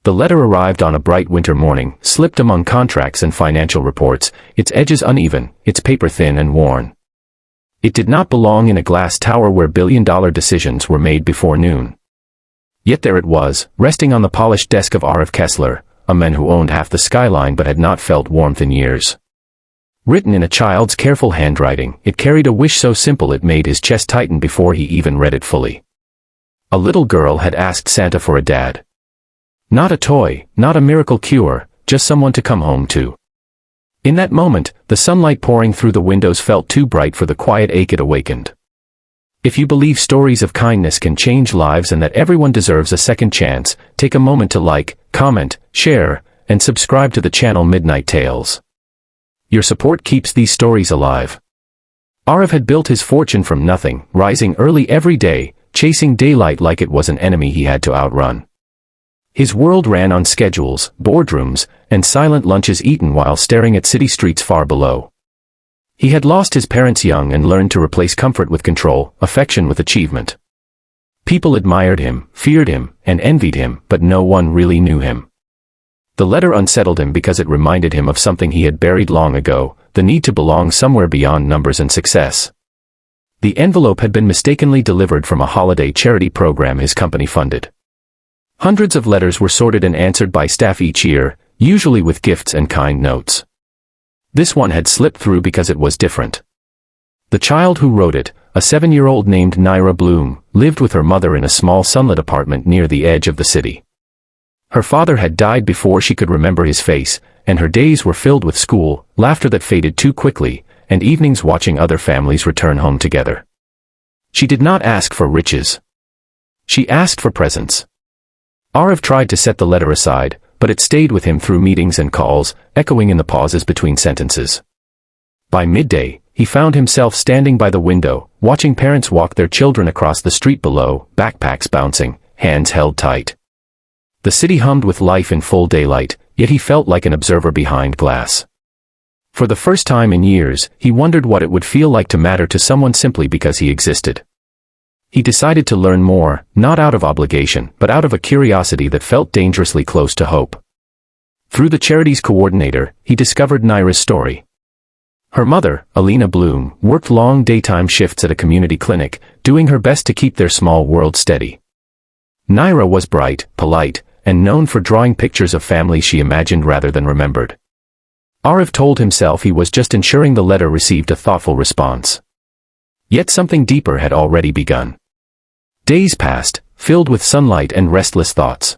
The letter arrived on a bright winter morning, slipped among contracts and financial reports, its edges uneven, its paper thin and worn. It did not belong in a glass tower where billion-dollar decisions were made before noon. Yet there it was, resting on the polished desk of Arif Kessler, a man who owned half the skyline but had not felt warmth in years. Written in a child's careful handwriting, it carried a wish so simple it made his chest tighten before he even read it fully. A little girl had asked Santa for a dad. Not a toy, not a miracle cure, just someone to come home to. In that moment, the sunlight pouring through the windows felt too bright for the quiet ache it awakened. If you believe stories of kindness can change lives and that everyone deserves a second chance, take a moment to like, comment, share, and subscribe to the channel Midnight Tales. Your support keeps these stories alive. Arif had built his fortune from nothing, rising early every day, chasing daylight like it was an enemy he had to outrun. His world ran on schedules, boardrooms, and silent lunches eaten while staring at city streets far below. He had lost his parents young and learned to replace comfort with control, affection with achievement. People admired him, feared him, and envied him, but no one really knew him. The letter unsettled him because it reminded him of something he had buried long ago, the need to belong somewhere beyond numbers and success. The envelope had been mistakenly delivered from a holiday charity program his company funded. Hundreds of letters were sorted and answered by staff each year, usually with gifts and kind notes. This one had slipped through because it was different. The child who wrote it, a 7-year-old named Naira Bloom, lived with her mother in a small sunlit apartment near the edge of the city. Her father had died before she could remember his face, and her days were filled with school, laughter that faded too quickly, and evenings watching other families return home together. She did not ask for riches. She asked for presence. Arif tried to set the letter aside, but it stayed with him through meetings and calls, echoing in the pauses between sentences. By midday, he found himself standing by the window, watching parents walk their children across the street below, backpacks bouncing, hands held tight. The city hummed with life in full daylight, yet he felt like an observer behind glass. For the first time in years, he wondered what it would feel like to matter to someone simply because he existed. He decided to learn more, not out of obligation, but out of a curiosity that felt dangerously close to hope. Through the charity's coordinator, he discovered Naira's story. Her mother, Alina Bloom, worked long daytime shifts at a community clinic, doing her best to keep their small world steady. Naira was bright, polite, and known for drawing pictures of families she imagined rather than remembered. Arif told himself he was just ensuring the letter received a thoughtful response. Yet something deeper had already begun. Days passed, filled with sunlight and restless thoughts.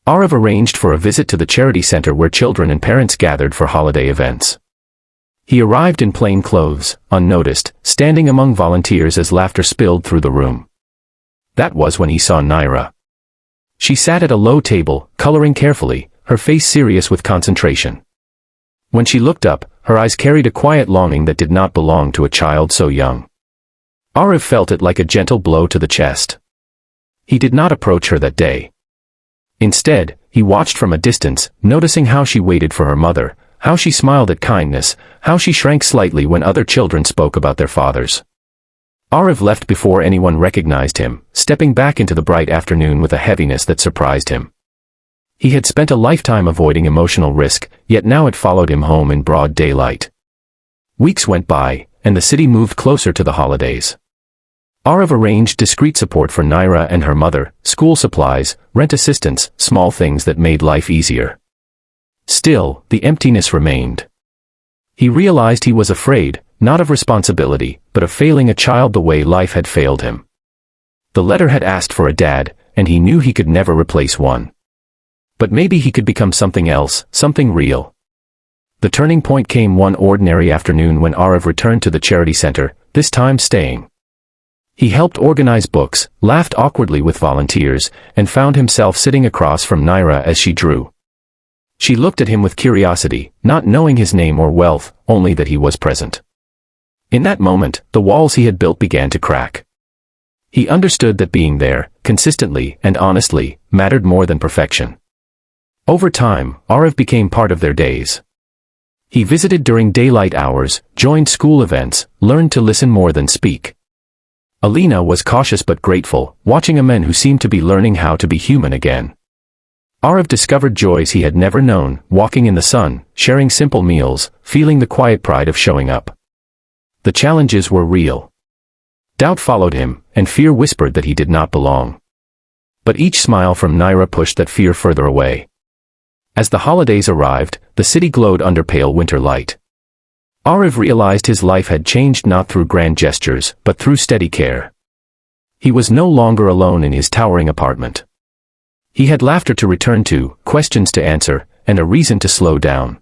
Arif arranged for a visit to the charity center where children and parents gathered for holiday events. He arrived in plain clothes, unnoticed, standing among volunteers as laughter spilled through the room. That was when he saw Naira. She sat at a low table, coloring carefully, her face serious with concentration. When she looked up, her eyes carried a quiet longing that did not belong to a child so young. Arif felt it like a gentle blow to the chest. He did not approach her that day. Instead, he watched from a distance, noticing how she waited for her mother, how she smiled at kindness, how she shrank slightly when other children spoke about their fathers. Arif left before anyone recognized him, stepping back into the bright afternoon with a heaviness that surprised him. He had spent a lifetime avoiding emotional risk, yet now it followed him home in broad daylight. Weeks went by, and the city moved closer to the holidays. Arif arranged discreet support for Naira and her mother, school supplies, rent assistance, small things that made life easier. Still, the emptiness remained. He realized he was afraid, not of responsibility, but of failing a child the way life had failed him. The letter had asked for a dad, and he knew he could never replace one. But maybe he could become something else, something real. The turning point came one ordinary afternoon when Arif returned to the charity center, this time staying. He helped organize books, laughed awkwardly with volunteers, and found himself sitting across from Naira as she drew. She looked at him with curiosity, not knowing his name or wealth, only that he was present. In that moment, the walls he had built began to crack. He understood that being there, consistently and honestly, mattered more than perfection. Over time, Arif became part of their days. He visited during daylight hours, joined school events, learned to listen more than speak. Alina was cautious but grateful, watching a man who seemed to be learning how to be human again. Arav discovered joys he had never known, walking in the sun, sharing simple meals, feeling the quiet pride of showing up. The challenges were real. Doubt followed him, and fear whispered that he did not belong. But each smile from Naira pushed that fear further away. As the holidays arrived, the city glowed under pale winter light. Arav realized his life had changed not through grand gestures, but through steady care. He was no longer alone in his towering apartment. He had laughter to return to, questions to answer, and a reason to slow down.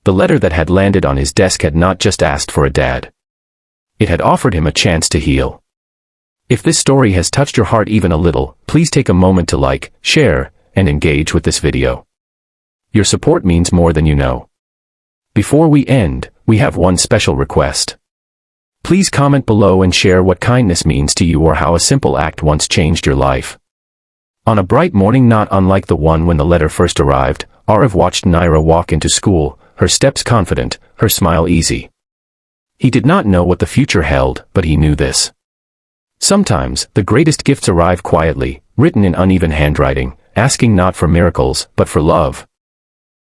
The letter that had landed on his desk had not just asked for a dad. It had offered him a chance to heal. If this story has touched your heart even a little, please take a moment to like, share, and engage with this video. Your support means more than you know. Before we end, we have one special request. Please comment below and share what kindness means to you or how a simple act once changed your life. On a bright morning not unlike the one when the letter first arrived, Arav watched Naira walk into school, her steps confident, her smile easy. He did not know what the future held, but he knew this. Sometimes, the greatest gifts arrive quietly, written in uneven handwriting, asking not for miracles, but for love.